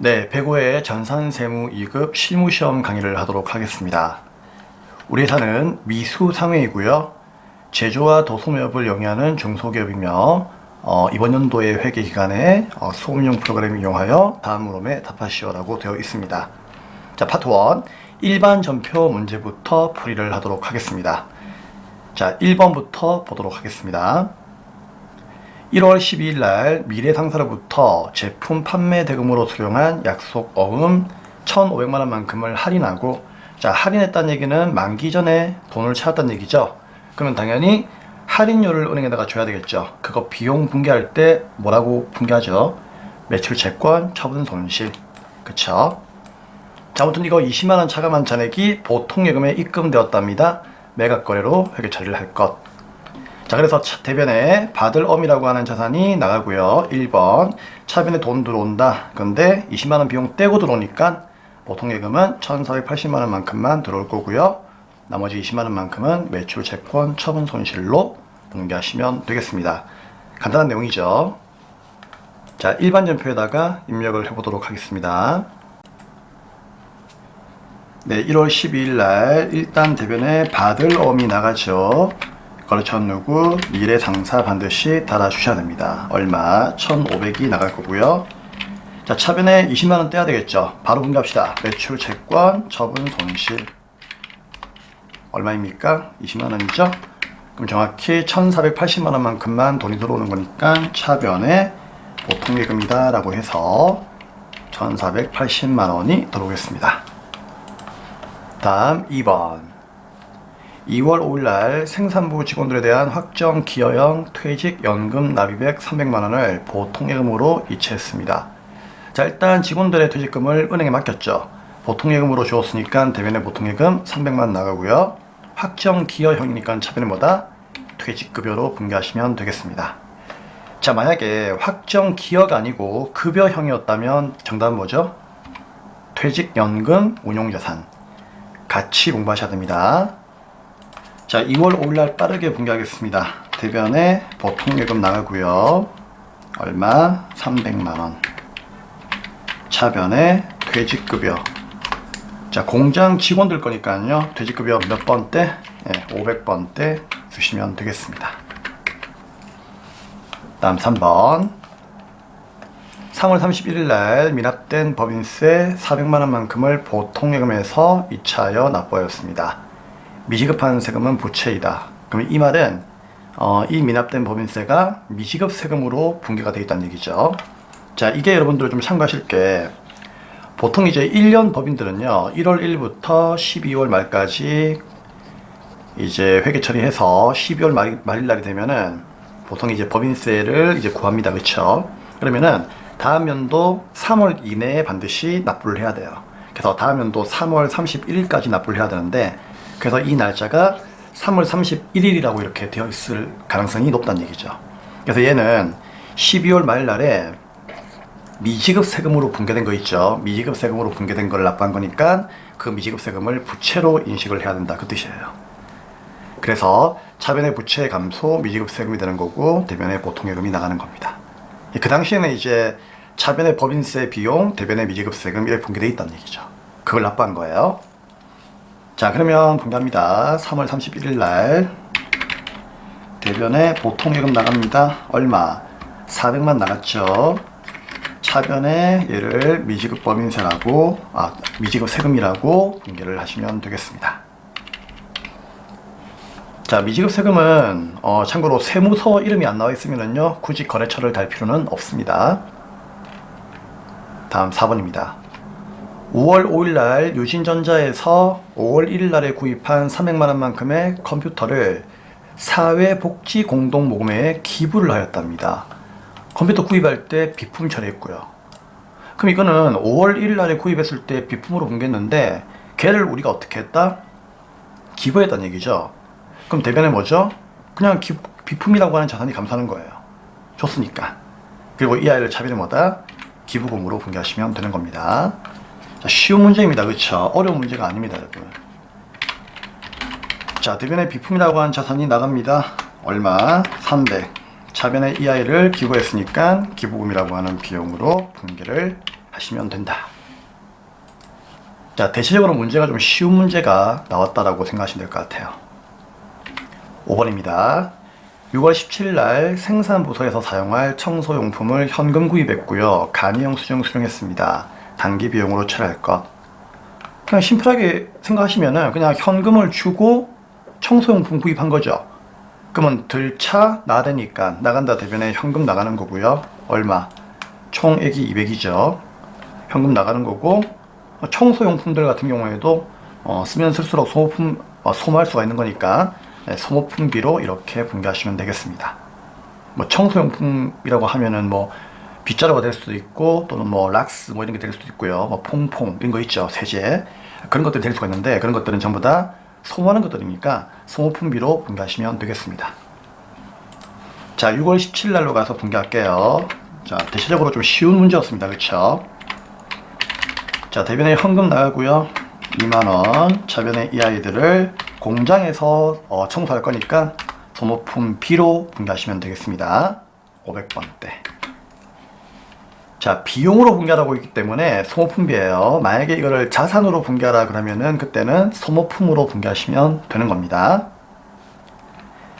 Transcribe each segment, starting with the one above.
네, 105회 전산세무 2급 실무시험 강의를 하도록 하겠습니다. 우리 회사는 미수상회이고요. 제조와 도소매업을 영위하는 중소기업이며 이번 연도의 회계기간에 수업용 프로그램을 이용하여 다음 물음에 답하시오라고 되어 있습니다. 자, 파트 1 일반 전표 문제부터 풀이를 하도록 하겠습니다. 자, 1번부터 보도록 하겠습니다. 1월 12일 날 미래 상사로부터 제품 판매 대금으로 수령한 약속 어음 1,500만 원만큼을 할인하고, 자, 할인했다는 얘기는 만기 전에 돈을 찾았다는 얘기죠. 그러면 당연히 할인료를 은행에다가 줘야 되겠죠. 그거 비용 분기할 때 뭐라고 분기하죠? 매출 채권, 처분 손실. 그쵸? 자, 아무튼 이거 20만 원 차감한 잔액이 보통 예금에 입금되었답니다. 매각 거래로 회계 처리를 할 것. 자, 그래서 대변에 받을 엄이라고 하는 자산이 나가고요. 1번 차변에 돈 들어온다. 근데 20만원 비용 떼고 들어오니까 보통 예금은 1,480만원만큼만 들어올 거고요. 나머지 20만원만큼은 매출 채권 처분 손실로 분기하시면 되겠습니다. 간단한 내용이죠. 자, 일반 전표에다가 입력을 해보도록 하겠습니다. 네, 1월 12일 날 일단 대변에 받을 엄이 나가죠. 거래처 누구, 미래 상사 반드시 달아주셔야 됩니다. 얼마? 1,500이 나갈 거고요. 자, 차변에 20만원 떼야 되겠죠. 바로 분기합시다. 매출 채권, 처분 손실. 얼마입니까? 20만원이죠? 그럼 정확히 1,480만원만큼만 돈이 들어오는 거니까 차변에 보통예금이다 라고 해서 1,480만원이 들어오겠습니다. 다음 2번 2월 5일날 생산부 직원들에 대한 확정 기여형 퇴직연금 납입액 300만원을 보통예금으로 이체했습니다. 자, 일단 직원들의 퇴직금을 은행에 맡겼죠. 보통예금으로 주었으니까 대변에 보통예금 300만원 나가고요. 확정 기여형이니까 차변에 뭐다? 퇴직급여로 분기하시면 되겠습니다. 자, 만약에 확정 기여가 아니고 급여형이었다면 정답은 뭐죠? 퇴직연금 운용자산. 같이 공부하셔야 됩니다. 자, 2월 5일날 빠르게 분기하겠습니다. 대변에 보통예금 나가고요. 얼마? 300만원. 차변에 퇴직급여. 자, 공장 직원들 거니까요. 퇴직급여 몇 번 때? 네, 500번 때 쓰시면 되겠습니다. 다음 3번 3월 31일 날 미납된 법인세 400만원만큼을 보통예금에서 이차하여 납부하였습니다. 미지급한 세금은 부채이다. 그럼 이 말은 이 미납된 법인세가 미지급 세금으로 분기가 되어 있다는 얘기죠. 자, 이게 여러분들 좀 참고하실 게, 보통 이제 1년 법인들은요 1월 1일부터 12월 말까지 이제 회계 처리해서 12월 말일 날이 되면은 보통 이제 법인세를 이제 구합니다. 그쵸? 그러면은 다음 연도 3월 이내에 반드시 납부를 해야 돼요. 그래서 다음 연도 3월 31일까지 납부를 해야 되는데, 그래서 이 날짜가 3월 31일이라고 이렇게 되어 있을 가능성이 높다는 얘기죠. 그래서 얘는 12월 말 날에 미지급 세금으로 분계된 거 있죠. 미지급 세금으로 분계된 걸 납부한 거니까 그 미지급 세금을 부채로 인식을 해야 된다, 그 뜻이에요. 그래서 차변의 부채 감소, 미지급 세금이 되는 거고 대변의 보통예금이 나가는 겁니다. 그 당시에는 이제 차변의 법인세 비용, 대변의 미지급 세금 이렇게 분계되어 있다는 얘기죠. 그걸 납부한 거예요. 자, 그러면 분기합니다. 3월 31일 날 대변에 보통예금 나갑니다. 얼마? 400만 나갔죠. 차변에 얘를 미지급 법인세라고, 미지급 세금이라고 분계를 하시면 되겠습니다. 자, 미지급 세금은 참고로 세무서 이름이 안 나와 있으면요 굳이 거래처를 달 필요는 없습니다. 다음 4번입니다. 5월 5일날 유진전자에서 5월 1일날에 구입한 300만원만큼의 컴퓨터를 사회복지공동모금회에 기부를 하였답니다. 컴퓨터 구입할 때 비품 처리했고요. 그럼 이거는 5월 1일날에 구입했을 때 비품으로 분개했는데 걔를 우리가 어떻게 했다? 기부했다는 얘기죠. 그럼 대변에 뭐죠? 그냥 비품이라고 하는 자산이 감사하는 거예요. 줬으니까. 그리고 이 아이를 차변에 뭐다? 기부금으로 분개하시면 되는 겁니다. 자, 쉬운 문제입니다. 그쵸? 어려운 문제가 아닙니다, 여러분. 자, 대변에 비품이라고 하는 자산이 나갑니다. 얼마? 300. 차변에 이 아이를 기부했으니까 기부금이라고 하는 비용으로 분개를 하시면 된다. 자, 대체적으로 문제가 좀 쉬운 문제가 나왔다라고 생각하시면 될 것 같아요. 5번입니다. 6월 17일 날 생산부서에서 사용할 청소용품을 현금 구입했고요. 간이 영수증 수령했습니다. 단기 비용으로 처리할 것. 그냥 심플하게 생각하시면은 그냥 현금을 주고 청소용품 구입한 거죠. 그러면 들차 나대니까 나간다 대변에 현금 나가는 거고요. 얼마? 총액이 200이죠. 현금 나가는 거고, 청소용품들 같은 경우에도 쓰면 쓸수록 소모할 수가 있는 거니까 소모품비로 이렇게 분개하시면 되겠습니다. 뭐 청소용품이라고 하면은 뭐 빗자루가 될 수도 있고, 또는 뭐 락스 뭐 이런 게 될 수도 있고요. 뭐 퐁퐁 이런 거 있죠. 세제 그런 것들이 될 수가 있는데, 그런 것들은 전부 다 소모하는 것들이니까 소모품비로 분개하시면 되겠습니다. 자, 6월 17일 날로 가서 분개할게요. 자, 대체적으로 좀 쉬운 문제였습니다. 그렇죠? 자, 대변에 현금 나가고요. 2만원. 차변에 이 아이들을 공장에서 청소할 거니까 소모품 B로 분개하시면 되겠습니다. 500번대. 자, 비용으로 분개하라고 있기 때문에 소모품비예요. 만약에 이거를 자산으로 분개하라 그러면은 그때는 소모품으로 분개하시면 되는 겁니다.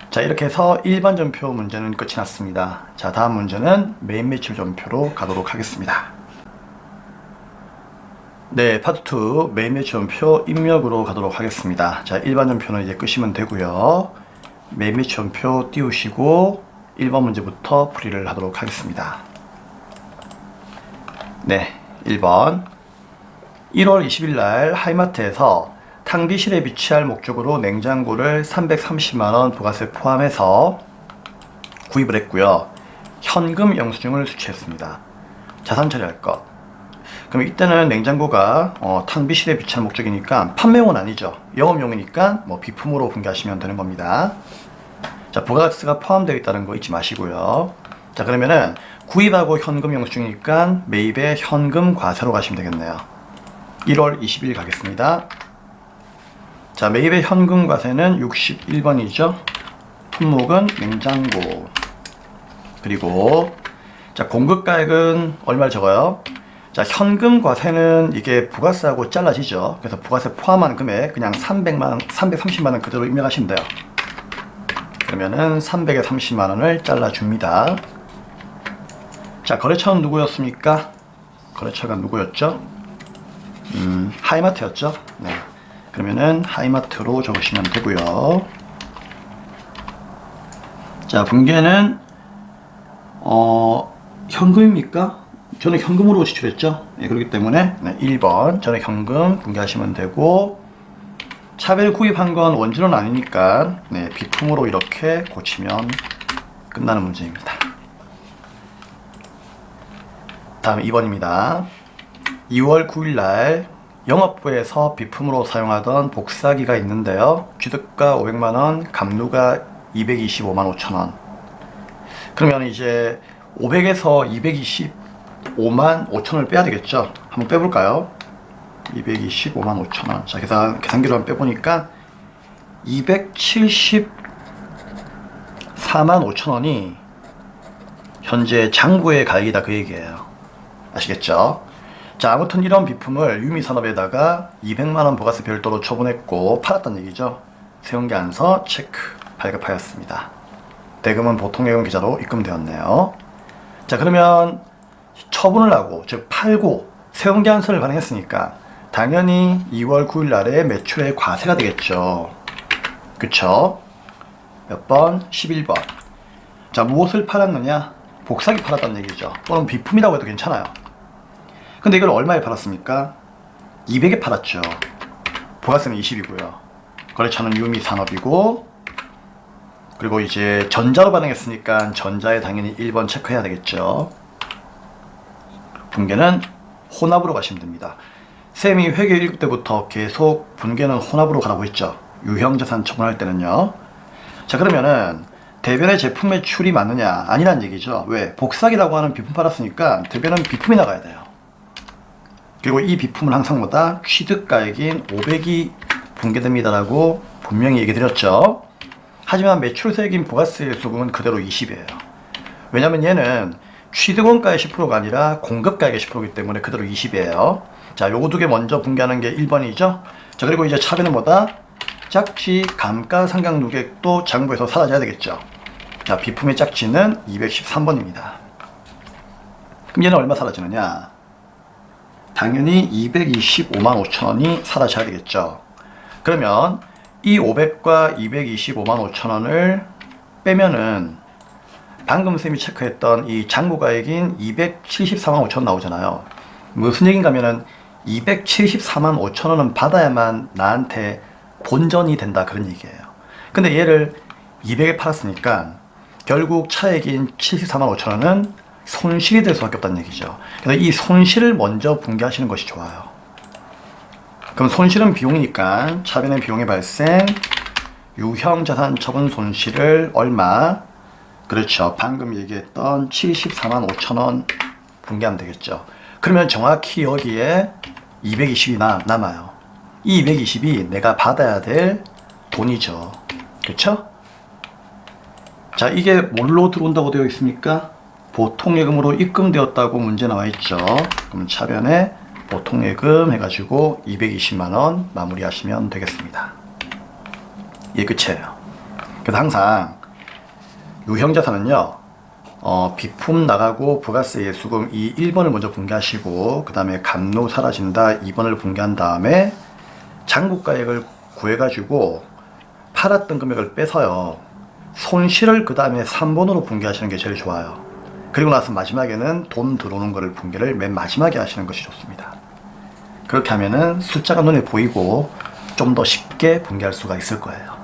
자, 이렇게 해서 일반 전표 문제는 끝이 났습니다. 자, 다음 문제는 메인 매출 전표로 가도록 하겠습니다. 네, 파트 2 메인 매출 전표 입력으로 가도록 하겠습니다. 자, 일반 전표는 이제 끄시면 되고요. 메인 매출 전표 띄우시고 1번 문제부터 풀이를 하도록 하겠습니다. 네, 1번 1월 20일 날 하이마트에서 탕비실에 비치할 목적으로 냉장고를 330만원 부가세 포함해서 구입을 했고요. 현금 영수증을 수취했습니다. 자산 처리할 것. 그럼 이때는 냉장고가 탕비실에 비치할 목적이니까 판매용은 아니죠. 영업용이니까 뭐 비품으로 분개하시면 되는 겁니다. 자, 부가세가 포함되어 있다는 거 잊지 마시고요. 자, 그러면은 구입하고 현금 영수증이니까 매입의 현금 과세로 가시면 되겠네요. 1월 20일 가겠습니다. 자, 매입의 현금 과세는 61번이죠. 품목은 냉장고. 그리고 자, 공급가액은 얼마를 적어요? 자, 현금 과세는 이게 부가세하고 잘라지죠. 그래서 부가세 포함한 금액 그냥 330만원 그대로 입력하시면 돼요. 그러면은 300에 30만원을 잘라줍니다. 자, 거래처는 누구였습니까? 거래처가 누구였죠? 하이마트였죠. 네. 그러면은 하이마트로 적으시면 되고요. 자, 분개는 현금입니까? 저는 현금으로 지출했죠. 네, 그렇기 때문에 1번 저는 현금 분개하시면 되고, 차별 구입한 건 원전은 아니니까 비품으로 이렇게 고치면 끝나는 문제입니다. 다음 2번입니다. 2월 9일 날 영업부에서 비품으로 사용하던 복사기가 있는데요. 취득가 500만원, 감루가 225만 5천원. 그러면 이제 500에서 225만 5천원을 빼야 되겠죠. 한번 빼볼까요? 225만 5천원. 자, 계산기로 한번 빼보니까 274만 5천원이 현재 장부의 가액이다, 그 얘기예요. 아시겠죠? 자, 아무튼 이런 비품을 유미산업에다가 200만원 부가세 별도로 처분했고 팔았다는 얘기죠. 세운계안서 체크 발급하였습니다. 대금은 보통예금 계좌로 입금되었네요. 자, 그러면 처분을 하고, 즉 팔고 세운계안서를 발행했으니까 당연히 2월 9일 날에 매출의 과세가 되겠죠. 그쵸? 몇 번? 11번. 자, 무엇을 팔았느냐? 복사기 팔았다는 얘기죠. 또는 비품이라고 해도 괜찮아요. 근데 이걸 얼마에 팔았습니까? 200에 팔았죠. 부가세는 20이고요. 거래처는 유미산업이고, 그리고 이제 전자로 발행했으니까 전자에 당연히 1번 체크해야 되겠죠. 분개는 혼합으로 가시면 됩니다. 쌤이 회계 1급 때부터 계속 분개는 혼합으로 가라고 했죠. 유형자산 처분할 때는요. 자, 그러면은 대변의 제품 매출이 맞느냐? 아니란 얘기죠. 왜? 복사기라고 하는 비품 팔았으니까 대변은 비품이 나가야 돼요. 그리고 이 비품은 항상 뭐다? 취득가액인 500이 분개됩니다라고 분명히 얘기 드렸죠. 하지만 매출세액인 부가세 수금은 그대로 20이에요. 왜냐면 얘는 취득원가의 10%가 아니라 공급가액의 10%이기 때문에 그대로 20이에요. 자, 요거 두 개 먼저 분개하는 게 1번이죠. 자, 그리고 이제 차변은 뭐다? 짝지 감가상각 누계액도 장부에서 사라져야 되겠죠. 자, 비품의 짝지는 213번입니다. 그럼 얘는 얼마 사라지느냐? 당연히 225만 5천원이 사라져야 되겠죠. 그러면 이 500과 225만 5천원을 빼면은 방금 쌤이 체크했던 이 장부가액인 274만 5천원 나오잖아요. 무슨 얘기인가 하면은 274만 5천원은 받아야만 나한테 본전이 된다, 그런 얘기예요. 근데 얘를 200에 팔았으니까 결국 차액인 74만 5천원은 손실이 될 수밖에 없다는 얘기죠. 그래서 이 손실을 먼저 분개하시는 것이 좋아요. 그럼 손실은 비용이니까 차변의 비용의 발생, 유형자산 처분 손실을 얼마? 그렇죠. 방금 얘기했던 74만 5천원 분개하면 되겠죠. 그러면 정확히 여기에 220이 남아요. 이 220이 내가 받아야 될 돈이죠. 그렇죠? 자, 이게 뭘로 들어온다고 되어 있습니까? 보통예금으로 입금되었다고 문제 나와 있죠. 그럼 차변에 보통예금 해가지고 220만원 마무리하시면 되겠습니다. 이게 끝이에요. 그래서 항상 유형자산은요, 비품 나가고 부가세 예수금 이 1번을 먼저 분개하시고, 그 다음에 감로 사라진다 2번을 분개한 다음에 장부가액을 구해가지고 팔았던 금액을 빼서요, 손실을 그 다음에 3번으로 분개하시는 게 제일 좋아요. 그리고 나서 마지막에는 돈 들어오는 거를 분개를 맨 마지막에 하시는 것이 좋습니다. 그렇게 하면은 숫자가 눈에 보이고 좀 더 쉽게 분개할 수가 있을 거예요.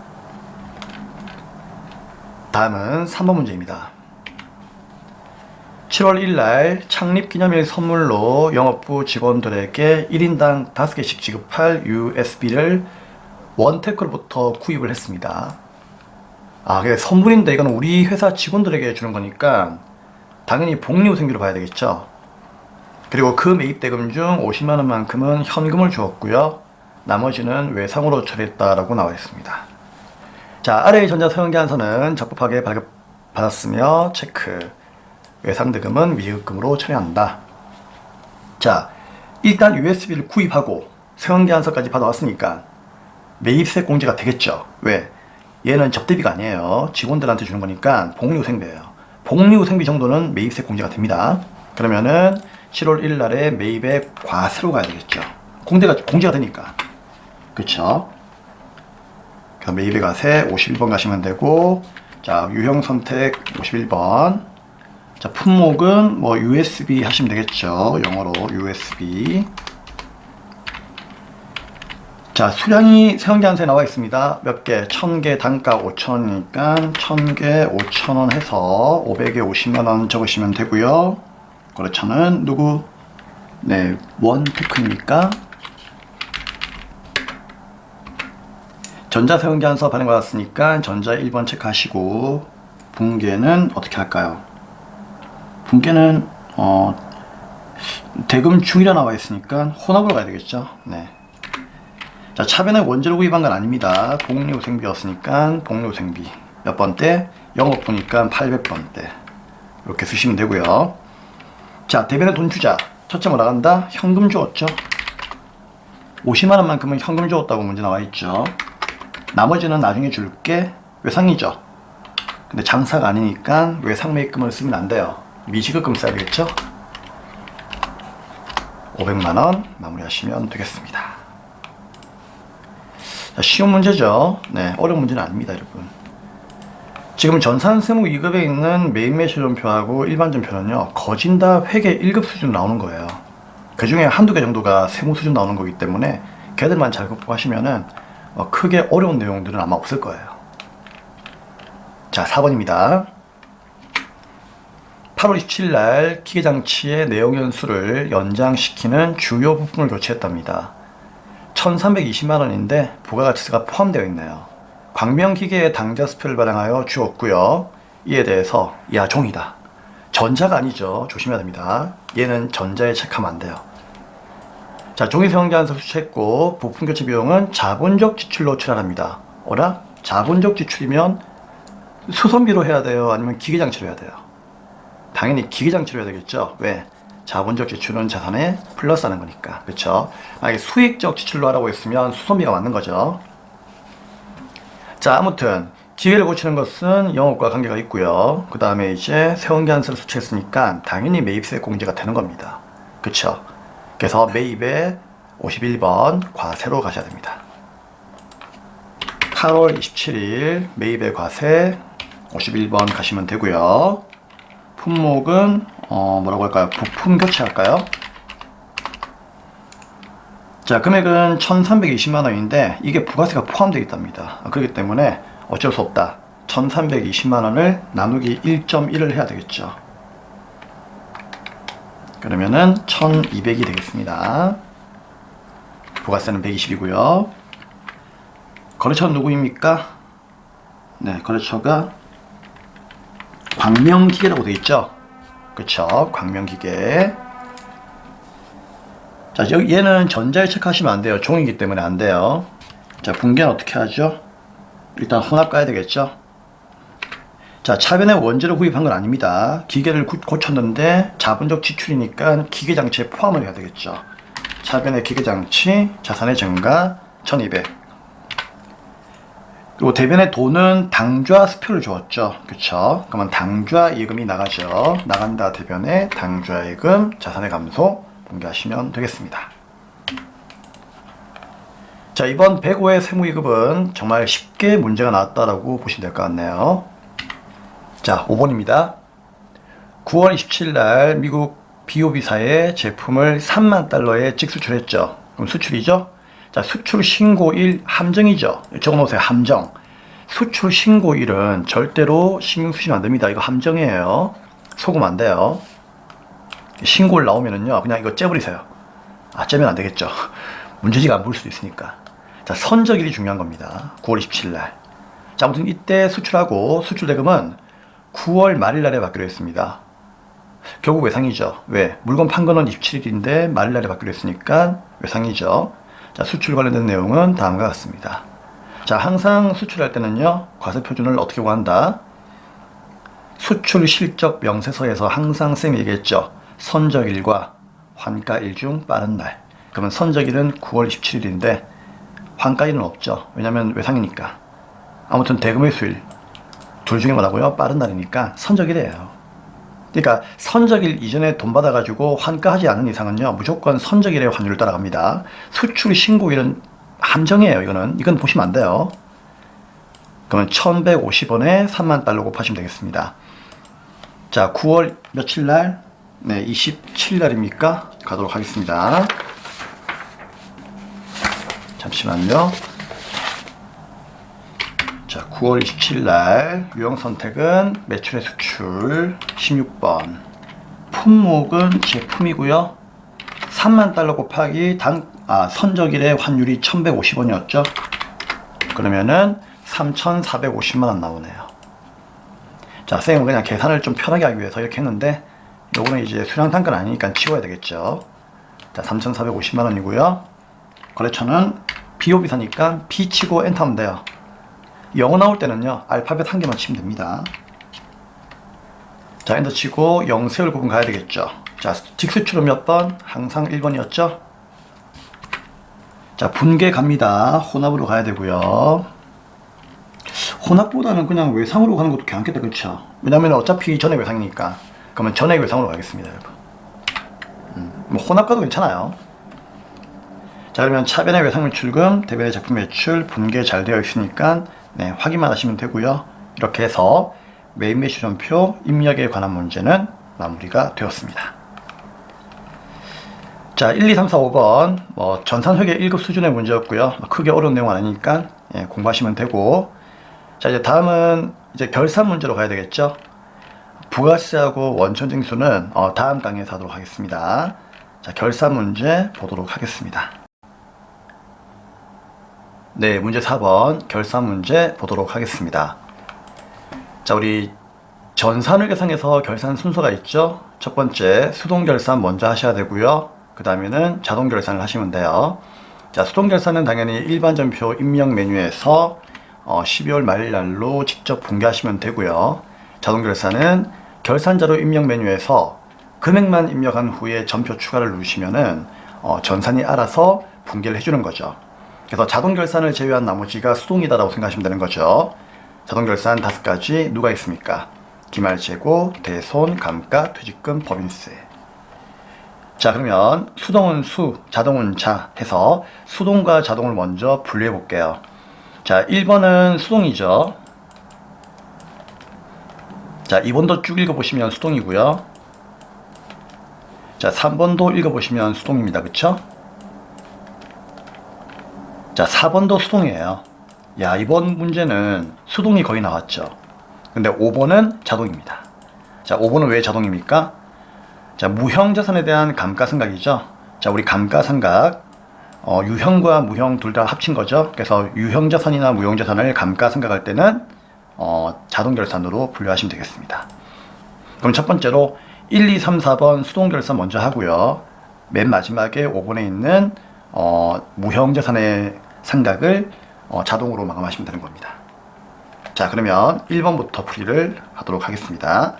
다음은 3번 문제입니다. 7월 1일 창립기념일 선물로 영업부 직원들에게 1인당 5개씩 지급할 USB를 원테크로부터 구입을 했습니다. 그게 선물인데 이건 우리 회사 직원들에게 주는 거니까 당연히 복리후생비로 봐야 되겠죠. 그리고 그 매입 대금 중 50만원만큼은 현금을 주었고요, 나머지는 외상으로 처리했다라고 나와 있습니다. 자, 아래의 전자사용계약서는 적법하게 발급받았으며 체크. 외상대금은 미지급금으로 처리한다. 자, 일단 USB를 구입하고 사용계약서까지 받아왔으니까 매입세 공제가 되겠죠. 왜? 얘는 접대비가 아니에요. 직원들한테 주는 거니까 복리후생비예요. 복리후생비 정도는 매입세 공제가 됩니다. 그러면은 7월 1일 날에 매입의 과세로 가야 되겠죠. 공제가 되니까. 그쵸? 매입의 과세 51번 가시면 되고, 자, 유형 선택 51번. 자, 품목은 뭐 USB 하시면 되겠죠. 영어로 USB. 자, 수량이 세원계약서에 나와 있습니다. 몇 개? 1000개 단가 5,000원이니까 1000개 5,000원 해서 500에 50만원 적으시면 되고요. 거래처는 누구? 네, 원테크입니까? 전자세원계약서 발행받았으니까 전자 1번 체크하시고, 분개는 어떻게 할까요? 분개는 대금 중이라 나와 있으니까 혼합으로 가야 되겠죠. 네. 자, 차변에 원재료 구입한 건 아닙니다. 복리후생비였으니까 복리후생비 몇 번대? 영업부니까 800번대 이렇게 쓰시면 되고요. 자, 대변에 돈 주자. 첫째 뭐 나간다? 현금 주었죠. 50만원만큼은 현금 주었다고 문제 나와 있죠. 나머지는 나중에 줄게. 외상이죠. 근데 장사가 아니니까 외상 매입금을 쓰면 안 돼요. 미지급금 써야 되겠죠. 500만원 마무리하시면 되겠습니다. 자, 쉬운 문제죠. 네, 어려운 문제는 아닙니다, 여러분. 지금 전산세무 2급에 있는 매입매실론표하고 일반전표는요, 거진다 회계 1급 수준 나오는 거예요. 그 중에 한두 개 정도가 세무 수준 나오는 거기 때문에 걔들만 잘 극복하시면은 크게 어려운 내용들은 아마 없을 거예요. 자, 4번입니다. 8월 27일 날 기계장치의 내용연수를 연장시키는 주요 부품을 교체했답니다. 1320만원인데 부가가치세가 포함되어 있네요. 광명기계의 당자수표를 발행하여 주었고요. 이에 대해서 종이다. 전자가 아니죠. 조심해야 됩니다. 얘는 전자에 체크하면 안 돼요. 자, 종이세원계약서 수취했고 부품교체 비용은 자본적 지출로 출하합니다. 어라? 자본적 지출이면 수선비로 해야 돼요? 아니면 기계장치로 해야 돼요? 당연히 기계장치로 해야 되겠죠. 왜? 자본적 지출은 자산에 플러스하는 거니까. 그쵸? 만약에 수익적 지출로 하라고 했으면 수선비가 맞는 거죠. 자, 아무튼 기계를 고치는 것은 영업과 관계가 있고요. 그 다음에 이제 세원계한서를 수취했으니까 당연히 매입세 공제가 되는 겁니다. 그쵸? 그래서 매입에 51번 과세로 가셔야 됩니다. 8월 27일 매입의 과세 51번 가시면 되고요. 품목은 뭐라고 할까요? 부품 교체할까요? 자, 금액은 1320만원인데 이게 부가세가 포함되어 있답니다. 그렇기 때문에 어쩔 수 없다. 1320만원을 나누기 1.1을 해야 되겠죠. 그러면은 1200이 되겠습니다. 부가세는 120이고요. 거래처는 누구입니까? 네, 거래처가 광명기계라고 되어 있죠. 그쵸? 광명기계. 자, 얘는 전자에 체크하시면 안 돼요. 종이기 때문에 안 돼요. 자, 분계는 어떻게 하죠? 일단 혼합 가야 되겠죠. 자, 차변에 원재료 구입한 건 아닙니다. 기계를 고쳤는데 자본적 지출이니까 기계장치에 포함을 해야 되겠죠. 차변의 기계장치 자산의 증가 1200. 그리고 대변의 돈은 당좌 수표를 주었죠. 그쵸? 그러면 당좌 예금이 나가죠. 나간다 대변에 당좌 예금 자산의 감소 공개하시면 되겠습니다. 자, 이번 105의 세무이급은 정말 쉽게 문제가 나왔다라고 보시면 될 것 같네요. 자, 5번입니다. 9월 27일 날 미국 BOB사에 제품을 3만 달러에 직수출했죠. 그럼 수출이죠? 자, 수출 신고일 함정이죠. 적어놓으세요. 함정. 수출 신고일은 절대로 신경 쓰시면 안 됩니다. 이거 함정이에요. 속으면 안 돼요. 신고일 나오면은요, 그냥 이거 째버리세요. 아, 째면 안 되겠죠. 문제지가 안 보일 수도 있으니까. 자, 선적일이 중요한 겁니다. 9월 27일 날. 자, 아무튼 이때 수출하고 수출 대금은 9월 말일 날에 받기로 했습니다. 결국 외상이죠. 왜? 물건 판 거는 27일인데 말일 날에 받기로 했으니까 외상이죠. 자, 수출 관련된 내용은 다음과 같습니다. 자, 항상 수출할 때는요, 과세표준을 어떻게 구한다? 수출 실적 명세서에서 항상 쌤이 얘기했죠. 선적일과 환가일 중 빠른 날. 그러면 선적일은 9월 27일인데 환가일은 없죠. 왜냐면 외상이니까. 아무튼 대금의 수일 둘 중에 뭐라고요? 빠른 날이니까 선적일이에요. 그러니까 선적일 이전에 돈 받아가지고 환가하지 않은 이상은요, 무조건 선적일의 환율을 따라갑니다. 수출 신고일은 함정이에요. 이건 보시면 안 돼요. 그러면 1150원에 3만 달러 곱하시면 되겠습니다. 자, 9월 며칠 날? 네, 27일 날입니까? 가도록 하겠습니다. 잠시만요. 자, 9월 27일 날 유형 선택은 매출의 수출 16번. 품목은 제품이고요. 3만 달러 곱하기 선적일의 환율이 1150원이었죠. 그러면은 3450만원 나오네요. 자, 쌤은 그냥 계산을 좀 편하게 하기 위해서 이렇게 했는데 요거는 이제 수량 단가는 아니니까 치워야 되겠죠. 자, 3450만원이고요. 거래처는 BOB사니까 B 치고 엔터 하면 돼요. 영어 나올 때는요, 알파벳 한 개만 치면 됩니다. 자, 엔터 치고 영세율 부분 가야 되겠죠. 자, 직수출은 몇 번? 항상 1번이었죠. 자, 분계 갑니다. 혼합으로 가야 되고요. 혼합보다는 그냥 외상으로 가는 것도 괜찮겠다. 그렇죠? 왜냐면 어차피 전액 외상이니까. 그러면 전액 외상으로 가겠습니다, 여러분. 뭐 혼합 가도 괜찮아요. 자, 그러면 차변의 외상물 출금, 대변의 제품 매출, 분계 잘 되어 있으니까 네, 확인만 하시면 되고요. 이렇게 해서 매입 매출전표 입력에 관한 문제는 마무리가 되었습니다. 자, 1, 2, 3, 4, 5번 뭐 전산회계 1급 수준의 문제였고요. 크게 어려운 내용 아니니까 예, 공부하시면 되고, 자, 이제 다음은 이제 결산 문제로 가야 되겠죠. 부가세하고 원천징수는 다음 강의에서 하도록 하겠습니다. 자, 결산 문제 보도록 하겠습니다. 네, 문제 4번 결산 문제 보도록 하겠습니다. 자, 우리 전산회계상에서 결산 순서가 있죠. 첫 번째 수동 결산 먼저 하셔야 되고요. 그 다음에는 자동 결산을 하시면 돼요. 자, 수동 결산은 당연히 일반 전표 입력 메뉴에서 12월 말일 날로 직접 분개하시면 되고요. 자동 결산은 결산자료 입력 메뉴에서 금액만 입력한 후에 전표 추가를 누르시면은 전산이 알아서 분계를 해주는 거죠. 그래서 자동 결산을 제외한 나머지가 수동이다라고 생각하시면 되는 거죠. 자동 결산 5가지 누가 있습니까? 기말 재고, 대손, 감가, 퇴직금, 법인세. 자, 그러면 수동은 수, 자동은 자 해서 수동과 자동을 먼저 분류해 볼게요. 자, 1번은 수동이죠. 자, 2번도 쭉 읽어보시면 수동이고요. 자, 3번도 읽어보시면 수동입니다. 그쵸? 자, 4번도 수동이에요. 야, 이번 문제는 수동이 거의 나왔죠. 근데 5번은 자동입니다. 자, 5번은 왜 자동입니까? 자, 무형자산에 대한 감가상각이죠. 자, 우리 감가상각 유형과 무형 둘 다 합친 거죠. 그래서 유형자산이나 무형자산을 감가상각할 때는 자동결산으로 분류하시면 되겠습니다. 그럼 첫 번째로 1, 2, 3, 4번 수동결산 먼저 하고요. 맨 마지막에 5번에 있는 무형자산의 상각을 자동으로 마감하시면 되는 겁니다. 자, 그러면 1번부터 풀이를 하도록 하겠습니다.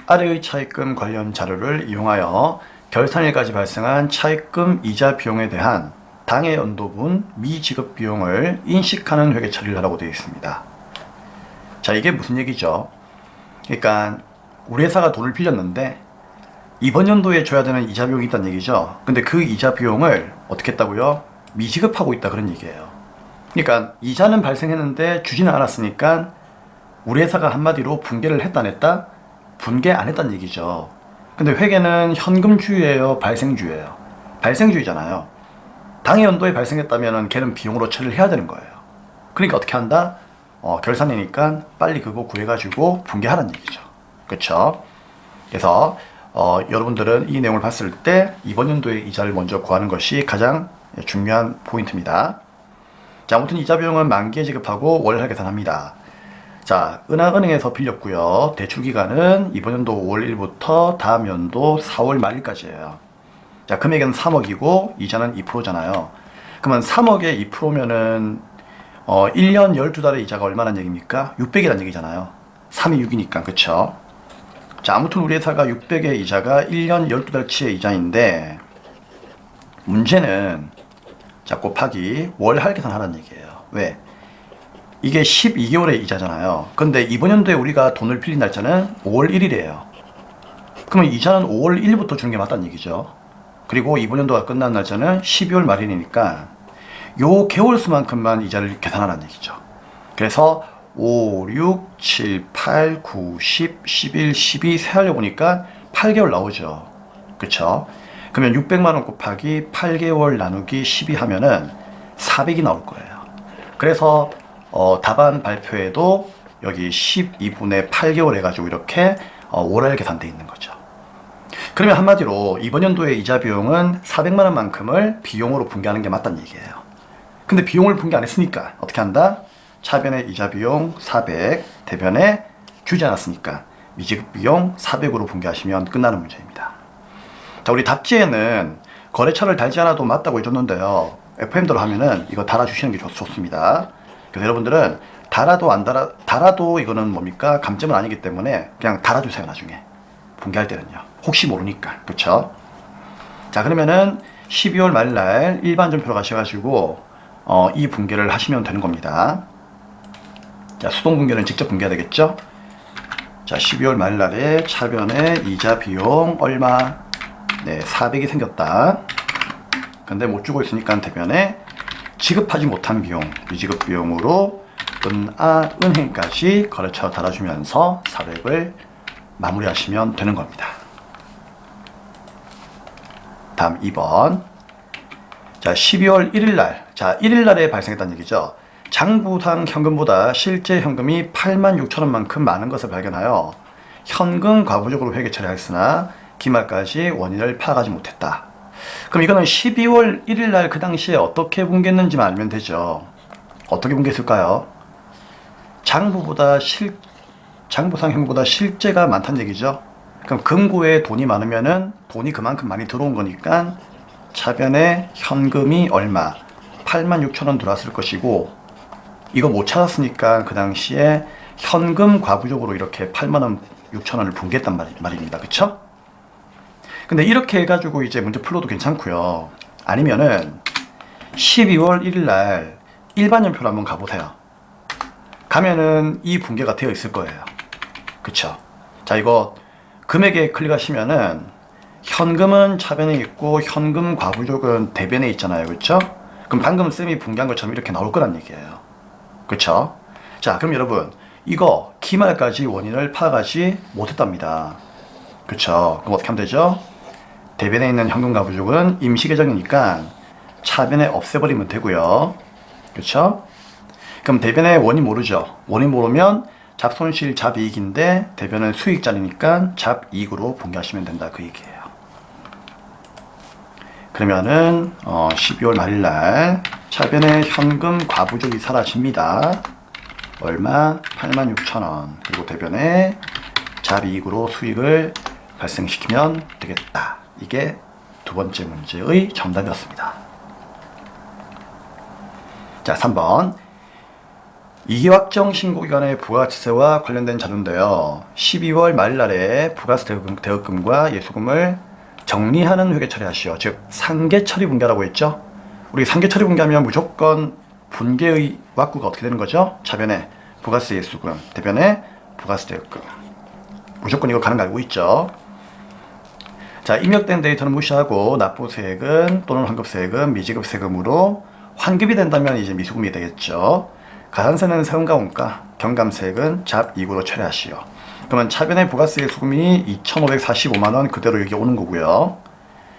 아래의 차입금 관련 자료를 이용하여 결산일까지 발생한 차입금 이자 비용에 대한 당해 연도분 미지급 비용을 인식하는 회계 처리를 하라고 되어 있습니다. 자, 이게 무슨 얘기죠? 그러니까 우리 회사가 돈을 빌렸는데 이번 연도에 줘야 되는 이자 비용이 있다는 얘기죠. 근데 그 이자 비용을 어떻게 했다고요? 미지급하고 있다, 그런 얘기예요. 그러니까 이자는 발생했는데 주지는 않았으니까 우리 회사가 한마디로 분계를 했다 안 했다? 분계 안 했다는 얘기죠. 근데 회계는 현금주의예요, 발생주의예요? 발생주의잖아요. 당해 연도에 발생했다면 걔는 비용으로 처리를 해야 되는 거예요. 그러니까 어떻게 한다? 결산이니까 빨리 그거 구해가지고 분계하라는 얘기죠. 그렇죠? 그래서 여러분들은 이 내용을 봤을 때 이번 연도의 이자를 먼저 구하는 것이 가장 중요한 포인트입니다. 자, 아무튼 이자 비용은 만기에 지급하고 월할 계산합니다. 자, 은행에서 빌렸고요. 대출 기간은 이번 연도 5월 1일부터 다음 연도 4월 말일까지예요. 자, 금액은 3억이고 이자는 2%잖아요. 그러면 3억에 2%면은 1년 12달의 이자가 얼마란 얘기입니까? 600이란 얘기잖아요. 3이 6이니까, 그쵸? 자, 아무튼 우리 회사가 600의 이자가 1년 12달치의 이자인데 문제는 자, 곱하기 월할 계산하라는 얘기예요. 왜? 이게 12개월의 이자잖아요. 근데 이번 연도에 우리가 돈을 빌린 날짜는 5월 1일이에요. 그러면 이자는 5월 1일부터 주는 게 맞다는 얘기죠. 그리고 이번 연도가 끝난 날짜는 12월 말일이니까 요 개월 수만큼만 이자를 계산하라는 얘기죠. 그래서 5, 6, 7, 8, 9, 10, 11, 12 세하려 보니까 8개월 나오죠. 그쵸? 그러면 600만원 곱하기 8개월 나누기 12 하면은 400이 나올 거예요. 그래서 답안 발표에도 여기 12분의 8개월 해가지고 이렇게 월할 계산되어 있는 거죠. 그러면 한마디로 이번 연도의 이자 비용은 400만원만큼을 비용으로 분계하는 게 맞다는 얘기예요. 근데 비용을 분계 안 했으니까 어떻게 한다? 차변의 이자 비용 400, 대변에 주지 않았으니까 미지급 비용 400으로 분계하시면 끝나는 문제입니다. 자, 우리 답지에는 거래처를 달지 않아도 맞다고 해줬는데요. FM대로 하면은 이거 달아주시는 게 좋습니다. 그래서 여러분들은 달아도 이거는 뭡니까? 감점은 아니기 때문에 그냥 달아주세요, 나중에. 분계할 때는요. 혹시 모르니까. 그쵸? 자, 그러면은 12월 말날 일반 전표로 가셔가지고 이 분계를 하시면 되는 겁니다. 자, 수동 분계는 직접 분계해야 되겠죠? 자, 12월 말날에 차변에 이자 비용 얼마? 네, 400이 생겼다. 근데 못 주고 있으니까 대변에 지급하지 못한 비용, 미지급 비용으로 은행까지 거래처 달아주면서 400을 마무리하시면 되는 겁니다. 다음 2번. 자, 12월 1일날. 자, 1일날에 발생했다는 얘기죠. 장부상 현금보다 실제 현금이 86,000원만큼 많은 것을 발견하여 현금 과부적으로 회계 처리하였으나 기말까지 원인을 파악하지 못했다. 그럼 이거는 12월 1일날 그 당시에 어떻게 분개했는지만 알면 되죠. 어떻게 분개했을까요? 장부상 현금보다 실제가 많다는 얘기죠. 그럼 금고에 돈이 많으면은 돈이 그만큼 많이 들어온 거니까 차변에 현금이 얼마? 86,000원 들어왔을 것이고 이거 못 찾았으니까 그 당시에 현금 과부족으로 이렇게 8만원 6천원을 분개했단 말입니다. 그쵸? 근데 이렇게 해가지고 이제 문제 풀러도 괜찮고요. 아니면은 12월 1일날 일반연표로 한번 가보세요. 가면은 이 분개가 되어 있을 거예요. 그쵸? 자, 이거 금액에 클릭하시면은 현금은 차변에 있고 현금 과부족은 대변에 있잖아요. 그쵸? 그럼 방금 쌤이 분개한 것처럼 이렇게 나올 거란 얘기예요. 그쵸? 자, 그럼 여러분 이거 기말까지 원인을 파악하지 못했답니다. 그쵸? 그럼 어떻게 하면 되죠? 대변에 있는 현금 과부족은 임시계정이니까 차변에 없애버리면 되고요. 그쵸? 그럼 대변의 원인 모르죠? 원인 모르면 잡손실 잡이익인데 대변은 수익자리니까 잡이익으로 분개하시면 된다 그 얘기예요. 그러면은 12월 말일날 차변의 현금 과부족이 사라집니다. 얼마? 86,000원. 그리고 대변에 잡이익으로 수익을 발생시키면 되겠다. 이게 두 번째 문제의 정답이었습니다. 자, 3번. 이기확정 신고기간의 부가가치세와 관련된 자료인데요. 12월 말날에 부가세 대금과 예수금을 정리하는 회계 처리하시오. 즉 상계 처리 분개라고 했죠. 우리 상계 처리 분개하면 무조건 분개의 왁구가 어떻게 되는 거죠? 차변에 부가세 예수금, 대변에 부가세 대금. 무조건 이거 가는 거 알고 있죠. 자, 입력된 데이터는 무시하고 납부세액은 또는 환급세액은 미지급세금으로 환급이 된다면 이제 미수금이 되겠죠. 가산세는 세금과 원가, 경감세액은 잡이익으로 처리하시오. 그러면 차변의 부가세 수금이 2,545만원 그대로 여기 오는 거고요.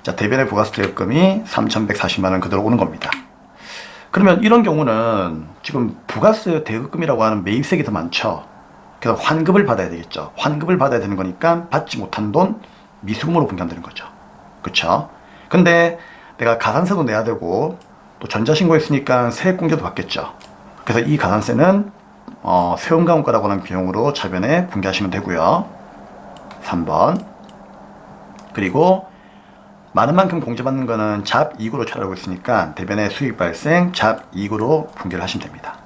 자, 대변의 부가세 대금이 3,140만원 그대로 오는 겁니다. 그러면 이런 경우는 지금 부가세 대금이라고 하는 매입세액이 더 많죠. 그래서 환급을 받아야 되겠죠. 환급을 받아야 되는 거니까 받지 못한 돈 미수금으로 분개되는 거죠. 그쵸? 근데 내가 가산세도 내야 되고 또 전자신고했으니까 세액공제도 받겠죠. 그래서 이 가산세는 세금과원가라고 하는 비용으로 차변에 분개하시면 되고요. 3번. 그리고 많은 만큼 공제받는 거는 잡이익으로 처리하고 있으니까 대변의 수익 발생 잡이익으로 분개를 하시면 됩니다.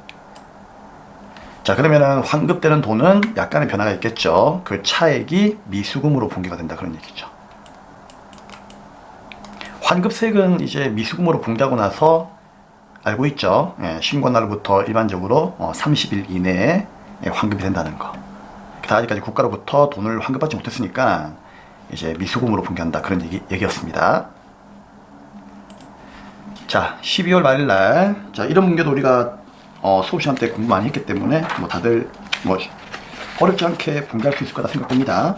자, 그러면은 환급되는 돈은 약간의 변화가 있겠죠. 그 차액이 미수금으로 분개가 된다 그런 얘기죠. 환급세액은 이제 미수금으로 분개하고 나서 알고 있죠. 예, 신고날부터 일반적으로 30일 이내에 환급이 된다는 거. 아직까지 국가로부터 돈을 환급받지 못했으니까 이제 미수금으로 분개한다 그런 얘기였습니다. 자, 12월 말일날 자 이런 문제도 우리가 수업 시간 때 공부 많이 했기 때문에 다들 어렵지 않게 분개할 수 있을 거라 생각됩니다.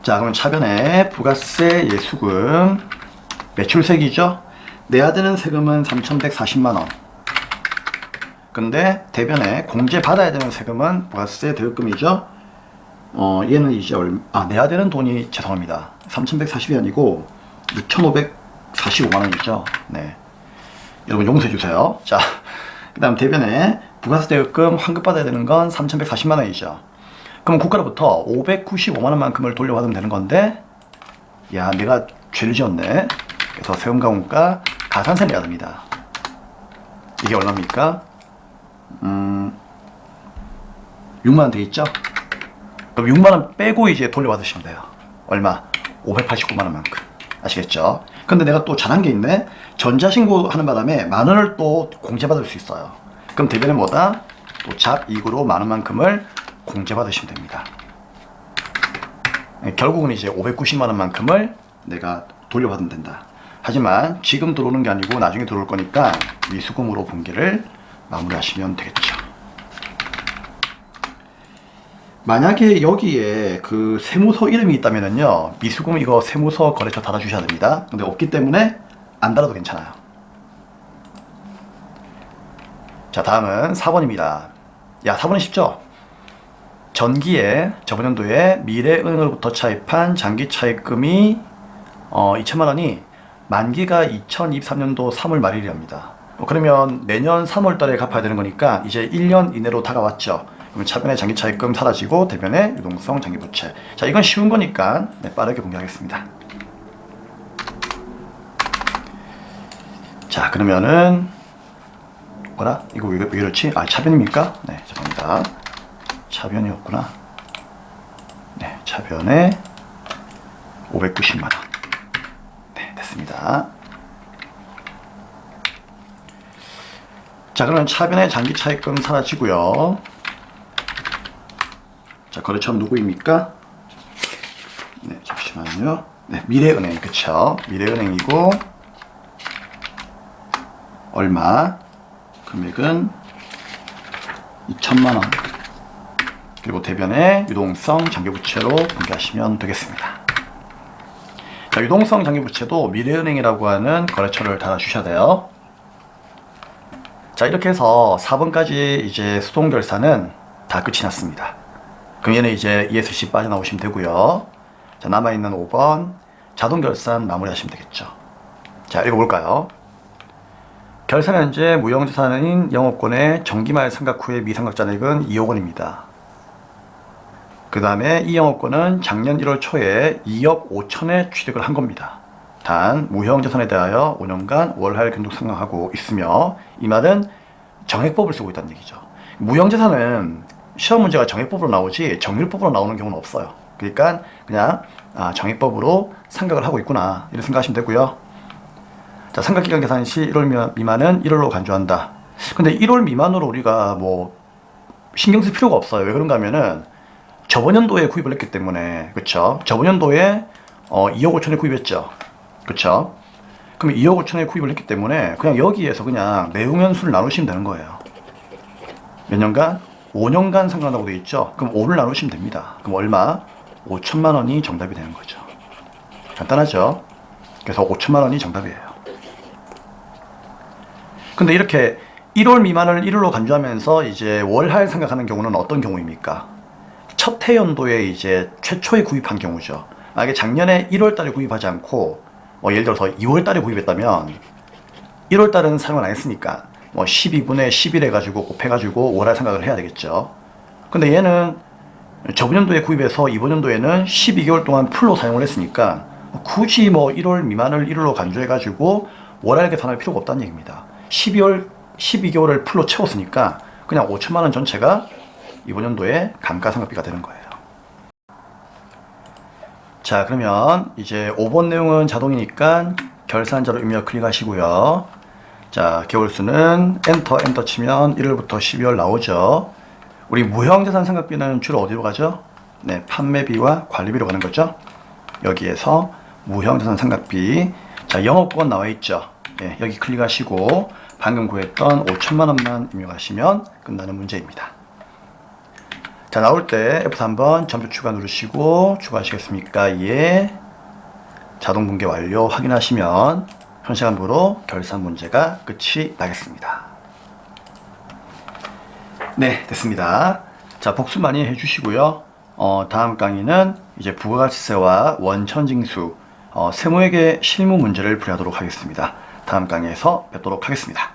자, 그러면 차변에 부가세 예수금 매출세액이죠. 내야 되는 세금은 3,140만원. 근데 대변에 공제받아야 되는 세금은 부가세 대금이죠. 얘는 이제 내야 되는 돈이 죄송합니다. 3,140이 아니고 6,545만원이죠. 네. 여러분 용서해 주세요. 자, 그 다음 대변에 부가세 대금 환급받아야 되는 건 3,140만원이죠. 그럼 국가로부터 595만원만큼을 돌려받으면 되는 건데, 야, 내가 죄를 지었네. 그래서 세금과 원가 가산세 내야 됩니다. 이게 얼마입니까? 6만원 돼 있죠? 그럼 6만원 빼고 이제 돌려받으시면 돼요. 얼마? 589만원만큼. 아시겠죠? 근데 내가 또 잘한 게 있네? 전자신고 하는 바람에 만원을 또 공제받을 수 있어요. 그럼 대변에 뭐다? 또 잡이익으로 만원만큼을 공제받으시면 됩니다. 결국은 이제 590만원만큼을 내가 돌려받으면 된다. 하지만 지금 들어오는 게 아니고 나중에 들어올 거니까 미수금으로 분개를 마무리하시면 되겠죠. 만약에 여기에 그 세무서 이름이 있다면요 미수금 이거 세무서 거래처 달아주셔야 됩니다. 근데 없기 때문에 안 달아도 괜찮아요. 자, 다음은 4번입니다. 야, 4번은 쉽죠? 전기에 저번 연도에 미래은행으로부터 차입한 장기 차입금이 2천만원이 만기가 2023년도 3월 말일이랍니다. 그러면 내년 3월 달에 갚아야 되는 거니까 이제 1년 이내로 다가왔죠. 그러면 차변의 장기 차입금 사라지고 대변의 유동성 장기 부채. 자, 이건 쉬운 거니까 빠르게 공개하겠습니다. 자, 그러면은 뭐라? 이거 왜 이렇지? 아, 차변입니까? 네, 죄송합니다. 차변이었구나. 네, 차변에 590만원. 네, 됐습니다. 자, 그러면 차변의 장기 차익금 사라지고요. 자, 거래처는 누구입니까? 네, 잠시만요. 네, 미래은행, 그쵸? 미래은행이고, 얼마? 금액은 2천만원. 그리고 대변에 유동성 장기부채로 분기하시면 되겠습니다. 자, 유동성 장기부채도 미래은행이라고 하는 거래처를 달아주셔야 돼요. 자, 이렇게 해서 4번까지 이제 수동결산은 다 끝이 났습니다. 그럼 얘는 이제 ESC 빠져나오시면 되고요. 자, 남아있는 5번 자동결산 마무리하시면 되겠죠. 자, 읽어볼까요? 결산현재 무형자산인 영업권의 정기말 상각 후의 미상각잔액은 2억 원입니다. 그 다음에 이 영업권은 작년 1월 초에 2억 5천에 취득을 한 겁니다. 단 무형자산에 대하여 5년간 월할 견적 상각하고 있으며, 이 말은 정액법을 쓰고 있다는 얘기죠. 무형자산은 시험 문제가 정액법으로 나오지 정률법으로 나오는 경우는 없어요. 그러니까 그냥 정액법으로 상각을 하고 있구나, 이렇게 생각하시면 되고요. 자, 상각기간 계산 시 1월 미만은 1월로 간주한다. 근데 1월 미만으로 우리가 뭐 신경 쓸 필요가 없어요. 왜 그런가 하면은 저번 연도에 구입을 했기 때문에. 그쵸? 저번 연도에 2억 5천에 구입했죠. 그쵸? 그럼 2억 5천에 구입을 했기 때문에 그냥 여기에서 그냥 내용연수를 나누시면 되는 거예요. 몇 년간? 5년간 상각한다고 되어 있죠. 그럼 5를 나누시면 됩니다. 그럼 얼마? 5천만 원이 정답이 되는 거죠. 간단하죠? 그래서 5천만 원이 정답이에요. 근데 이렇게 1월 미만을 1월로 간주하면서 이제 월할 상각하는 경우는 어떤 경우입니까? 첫 해연도에 이제 최초에 구입한 경우죠. 만약에 작년에 1월 달에 구입하지 않고 예를 들어서 2월 달에 구입했다면 1월 달은 사용을 안 했으니까 12분의 10일 해가지고 곱해가지고 월할 상각을 해야 되겠죠. 근데 얘는 저번 연도에 구입해서 이번 연도에는 12개월 동안 풀로 사용을 했으니까 굳이 1월 미만을 1월로 간주해가지고 월할 계산할 필요가 없다는 얘기입니다. 12개월을 풀로 채웠으니까 그냥 5천만 원 전체가 이번 연도에 감가상각비가 되는 거예요. 자, 그러면 이제 5번 내용은 자동이니까 결산자로 입력 클릭하시고요. 자, 개월수는 엔터 치면 1월부터 12월 나오죠. 우리 무형자산 상각비는 주로 어디로 가죠? 네, 판매비와 관리비로 가는 거죠. 여기에서 무형자산 상각비, 자, 영업권 나와 있죠. 네, 여기 클릭하시고 방금 구했던 5천만 원만 입력하시면 끝나는 문제입니다. 자, 나올 때 F3번 점수 추가 누르시고 추가하시겠습니까? 예. 자동 붕괴 완료 확인하시면 현시간부로 결산 문제가 끝이 나겠습니다. 네, 됐습니다. 자, 복습 많이 해주시고요. 다음 강의는 이제 부가가치세와 원천징수, 세무회계 실무 문제를 풀이하도록 하겠습니다. 다음 강의에서 뵙도록 하겠습니다.